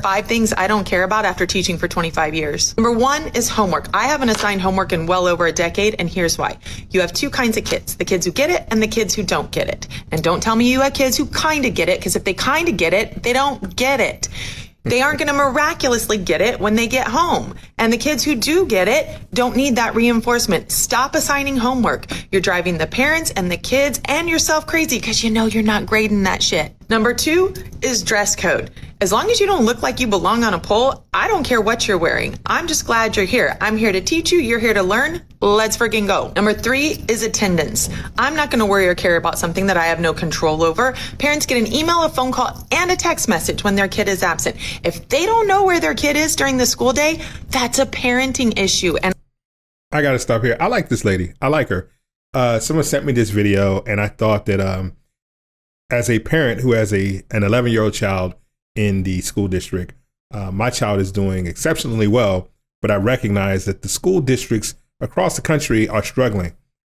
are 5 things I don't care about after teaching for 25 years. Number 1 is homework. I haven't assigned homework in well over a decade, and here's why. You have 2 kinds of kids, the kids who get it and the kids who don't get it. And don't tell me you have kids who kind of get it, because if they kind of get it, they don't get it. They aren't going to miraculously get it when they get home. And the kids who do get it don't need that reinforcement. Stop assigning homework. You're driving the parents and the kids and yourself crazy because you know you're not grading that shit. Number 2 is dress code. As long as you don't look like you belong on a pole, I don't care what you're wearing. I'm just glad you're here. I'm here to teach you. You're here to learn. Let's freaking go. Number 3 is attendance. I'm not going to worry or care about something that I have no control over. Parents get an email, a phone call, and a text message when their kid is absent. If they don't know where their kid is during the school day, that's a parenting issue. And I got to stop here. I like this lady. I like her. Someone sent me this video, and I thought that as a parent who has an 11-year-old child in the school district, my child is doing exceptionally well, but I recognize that the school districts across the country are struggling.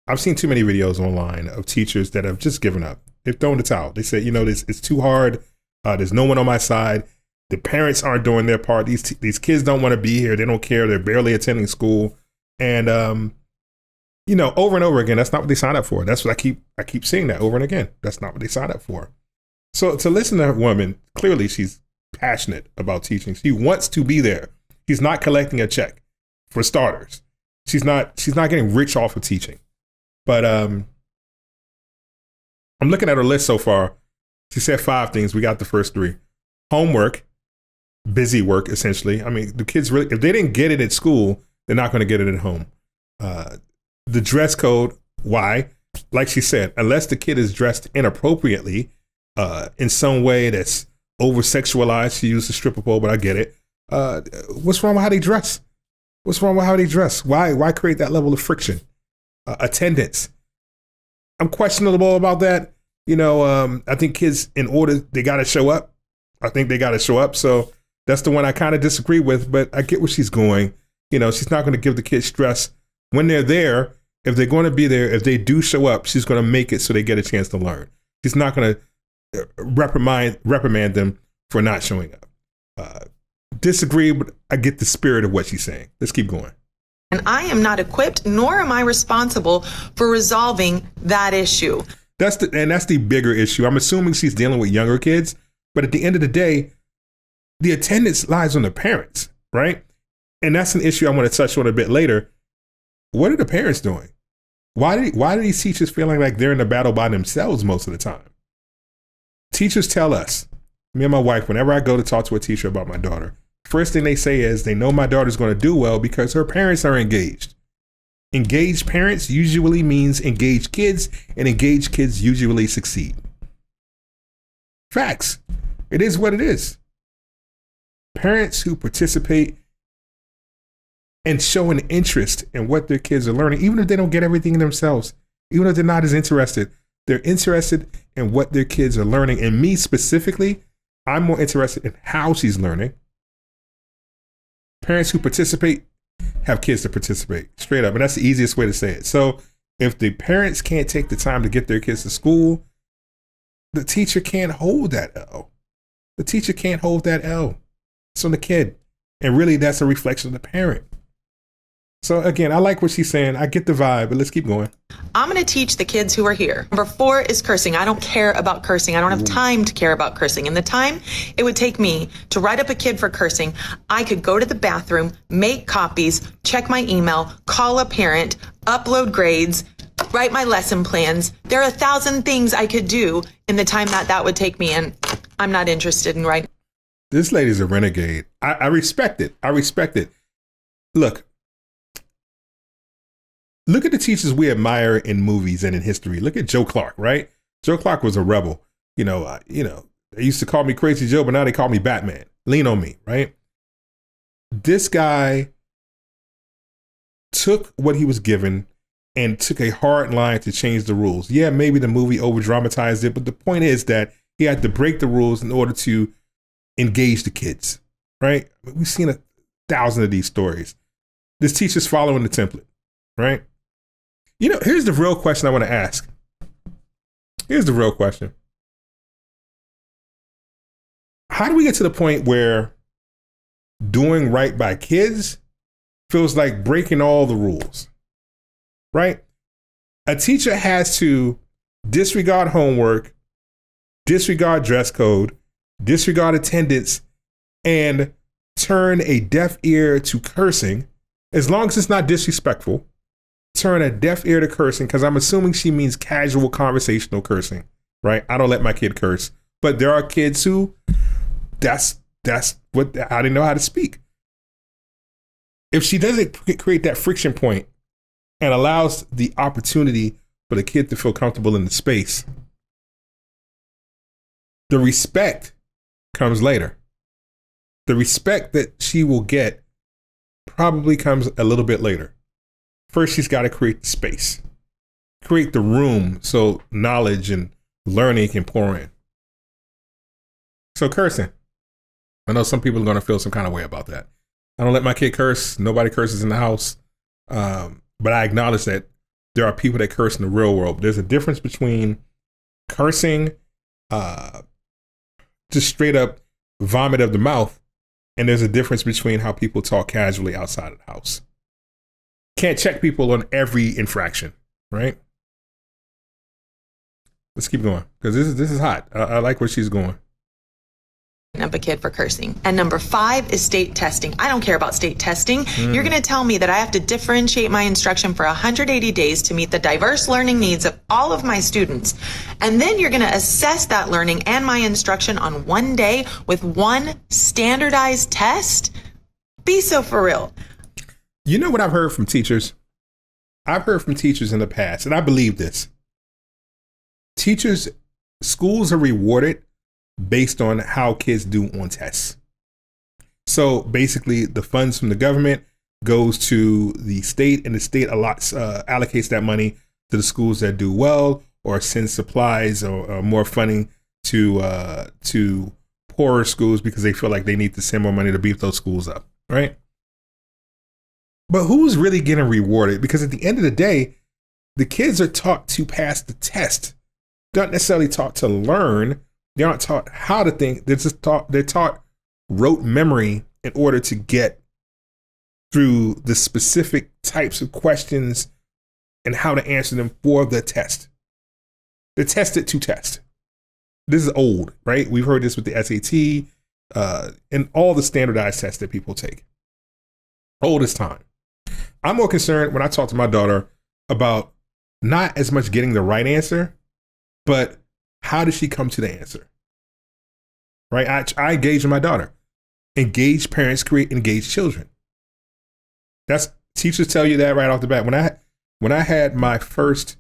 I've seen too many videos online of teachers that have just given up. They've thrown the towel. They say, it's too hard. There's no one on my side. The parents aren't doing their part. These kids don't want to be here. They don't care. They're barely attending school. And, over and over again, that's not what they signed up for. That's what I keep seeing that over and again. That's not what they signed up for. So to listen to that woman, clearly she's passionate about teaching. She wants to be there. She's not collecting a check, for starters. She's not getting rich off of teaching. But I'm looking at her list so far. She said 5 things. We got the first 3. Homework, busy work, essentially. I mean, the kids really, if they didn't get it at school, they're not going to get it at home. The dress code, why? Like she said, unless the kid is dressed inappropriately, in some way that's over-sexualized. She used a stripper pole, but I get it. What's wrong with how they dress? What's wrong with how they dress? Why create that level of friction? Attendance. I'm questionable about that. I think kids, in order, they got to show up. I think they got to show up. So that's the one I kind of disagree with, but I get where she's going. She's not going to give the kids stress when they're there. If they're going to be there, if they do show up, she's going to make it so they get a chance to learn. She's not going to reprimand them for not showing up. Disagree, but I get the spirit of what she's saying. Let's keep going. And I am not equipped, nor am I responsible for resolving that issue. That's the bigger issue. I'm assuming she's dealing with younger kids, but at the end of the day, the attendance lies on the parents, right? And that's an issue I want to touch on a bit later. What are the parents doing? Why do these teachers feeling like they're in the battle by themselves most of the time? Teachers tell us, me and my wife, whenever I go to talk to a teacher about my daughter, first thing they say is they know my daughter's going to do well because her parents are engaged. Engaged parents usually means engaged kids, and engaged kids usually succeed. Facts. It is what it is. Parents who participate and show an interest in what their kids are learning, even if they don't get everything themselves, even if they're not as interested, they're interested in what their kids are learning. And me specifically, I'm more interested in how she's learning. Parents who participate have kids to participate, straight up. And that's the easiest way to say it. So if the parents can't take the time to get their kids to school, the teacher can't hold that L. The teacher can't hold that L. It's on the kid. And really, that's a reflection of the parent. So again, I like what she's saying. I get the vibe, but let's keep going. I'm going to teach the kids who are here. Number 4 is cursing. I don't care about cursing. I don't have time to care about cursing. And the time it would take me to write up a kid for cursing, I could go to the bathroom, make copies, check my email, call a parent, upload grades, write my lesson plans. There are 1,000 things I could do in the time that would take me, and I'm not interested in writing. This lady's a renegade. I respect it. I respect it. Look at the teachers we admire in movies and in history. Look at Joe Clark, right? Joe Clark was a rebel. They used to call me Crazy Joe, but now they call me Batman. Lean on me, right? This guy took what he was given and took a hard line to change the rules. Yeah, maybe the movie over-dramatized it, but the point is that he had to break the rules in order to engage the kids, right? We've seen 1,000 of these stories. This teacher's following the template, right? Here's the real question I want to ask. Here's the real question. How do we get to the point where doing right by kids feels like breaking all the rules, right? A teacher has to disregard homework, disregard dress code, disregard attendance, and turn a deaf ear to cursing, as long as it's not disrespectful. Turn a deaf ear to cursing, because I'm assuming she means casual conversational cursing, right? I don't let my kid curse, but there are kids who that's what I didn't know how to speak. If she doesn't create that friction point and allows the opportunity for the kid to feel comfortable in the space, the respect comes later. The respect that she will get probably comes a little bit later. First, she's got to create the space, create the room so knowledge and learning can pour in. So cursing. I know some people are going to feel some kind of way about that. I don't let my kid curse. Nobody curses in the house. But I acknowledge that there are people that curse in the real world. There's a difference between cursing, just straight up vomit of the mouth, and there's a difference between how people talk casually outside of the house. Can't check people on every infraction, right? Let's keep going, because this is hot. I like where she's going. Of a kid for cursing. And number 5 is state testing. I don't care about state testing. You're going to tell me that I have to differentiate my instruction for 180 days to meet the diverse learning needs of all of my students. And then you're going to assess that learning and my instruction on one day with one standardized test? Be so for real. You know what I've heard from teachers? I've heard from teachers in the past, and I believe this. Schools are rewarded based on how kids do on tests. So basically, the funds from the government goes to the state, and the state allocates that money to the schools that do well, or sends supplies or more funding to poorer schools because they feel like they need to send more money to beef those schools up, right? But who's really getting rewarded? Because at the end of the day, the kids are taught to pass the test. They're not necessarily taught to learn. They're not taught how to think. They're taught rote memory in order to get through the specific types of questions and how to answer them for the test. They're tested to test. This is old, right? We've heard this with the SAT and all the standardized tests that people take. Old as time. I'm more concerned when I talk to my daughter about not as much getting the right answer, but how does she come to the answer? Right? I engage with my daughter. Engaged parents create engaged children. Teachers tell you that right off the bat. When I had my first,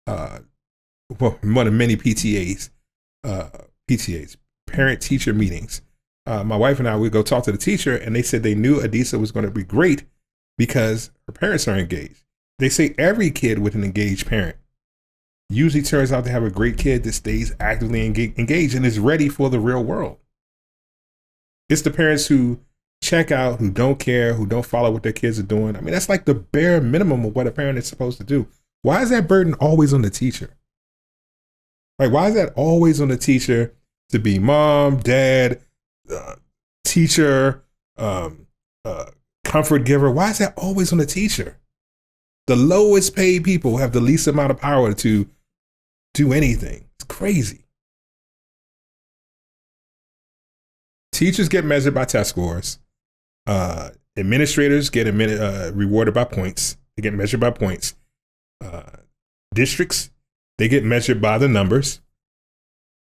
one of many PTAs, parent teacher meetings, my wife and I would go talk to the teacher, and they said they knew Adisa was going to be great because her parents are engaged. They say every kid with an engaged parent usually turns out to have a great kid that stays actively engaged and is ready for the real world. It's the parents who check out, who don't care, who don't follow what their kids are doing. I mean, that's like the bare minimum of what a parent is supposed to do. Why is that burden always on the teacher? Like, why is that always on the teacher to be mom, dad, teacher, comfort giver? Why is that always on the teacher? The lowest paid people have the least amount of power to do anything. It's crazy. Teachers get measured by test scores. Administrators get rewarded by points. They get measured by points. Districts, they get measured by the numbers.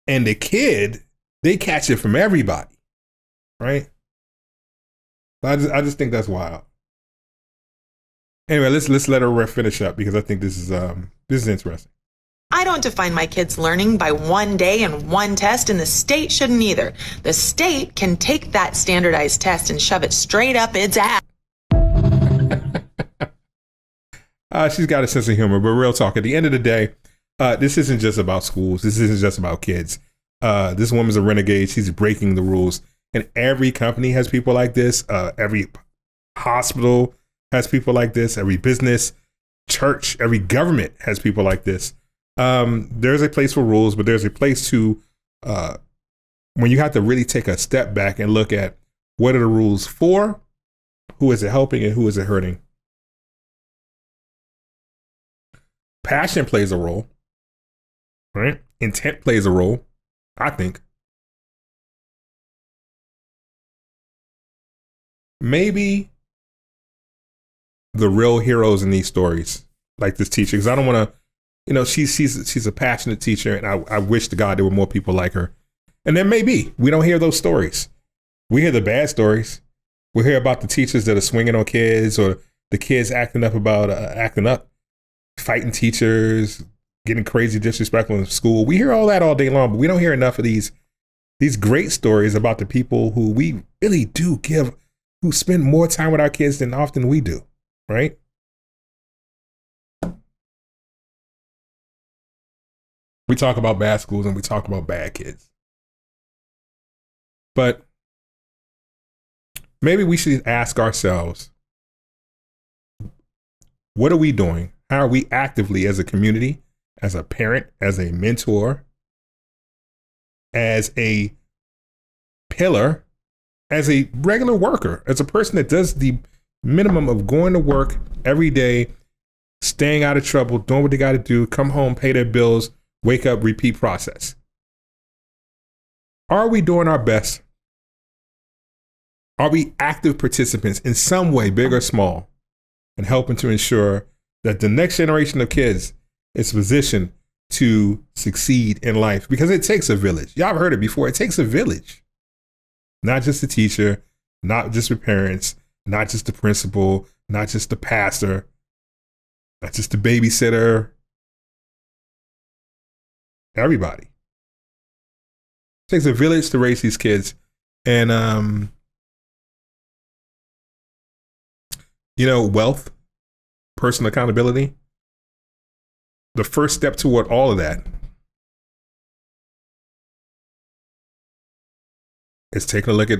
And the kid, they catch it from everybody, right? I just think that's wild. Anyway, let's let her finish up, because I think this is interesting. I don't define my kids' learning by one day and one test, and the state shouldn't either. The state can take that standardized test and shove it straight up its ass. She's got a sense of humor, but real talk, at the end of the day, this isn't just about schools. This isn't just about kids. This woman's a renegade. She's breaking the rules. And every company has people like this. Every hospital has people like this. Every business, church, every government has people like this. There's a place for rules, but there's a place to when you have to really take a step back and look at What are the rules for? Who is it helping and who is it hurting? Passion plays a role, right? Intent plays a role, I think. Maybe the real heroes in these stories, like this teacher, because I don't want to, you know, she's a passionate teacher, and I wish to God there were more people like her. And there may be. We don't hear those stories. We hear the bad stories. We hear about the teachers that are swinging on kids, or the kids acting up, fighting teachers, getting crazy disrespectful in school. We hear all that all day long, but we don't hear enough of these great stories about the people who we really do who spend more time with our kids than often we do, right? We talk about bad schools and we talk about bad kids. But maybe we should ask ourselves, what are we doing? How are we actively, as a community, as a parent, as a mentor, as a pillar, as a regular worker, as a person that does the minimum of going to work every day, staying out of trouble, doing what they got to do, come home, pay their bills, wake up, repeat process? Are we doing our best? Are we active participants in some way, big or small, in helping to ensure that the next generation of kids is positioned to succeed in life? Because it takes a village. Y'all have heard it before. It takes a village. Not just the teacher, not just the parents, not just the principal, not just the pastor, not just the babysitter. Everybody. It takes a village to raise these kids. And, wealth, personal accountability, the first step toward all of that is taking a look at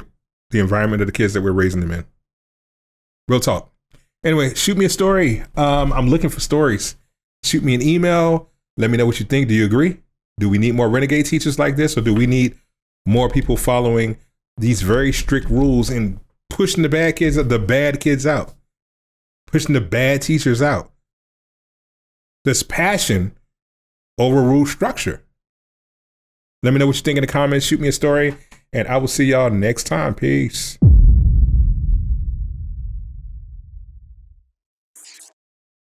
the environment of the kids that we're raising them in. Real talk. Anyway, shoot me a story. I'm looking for stories. Shoot me an email. Let me know what you think. Do you agree? Do we need more renegade teachers like this, or do we need more people following these very strict rules and pushing the bad kids out, pushing the bad teachers out? This passion overrules structure. Let me know what you think in the comments. Shoot me a story, and I will see y'all next time. Peace.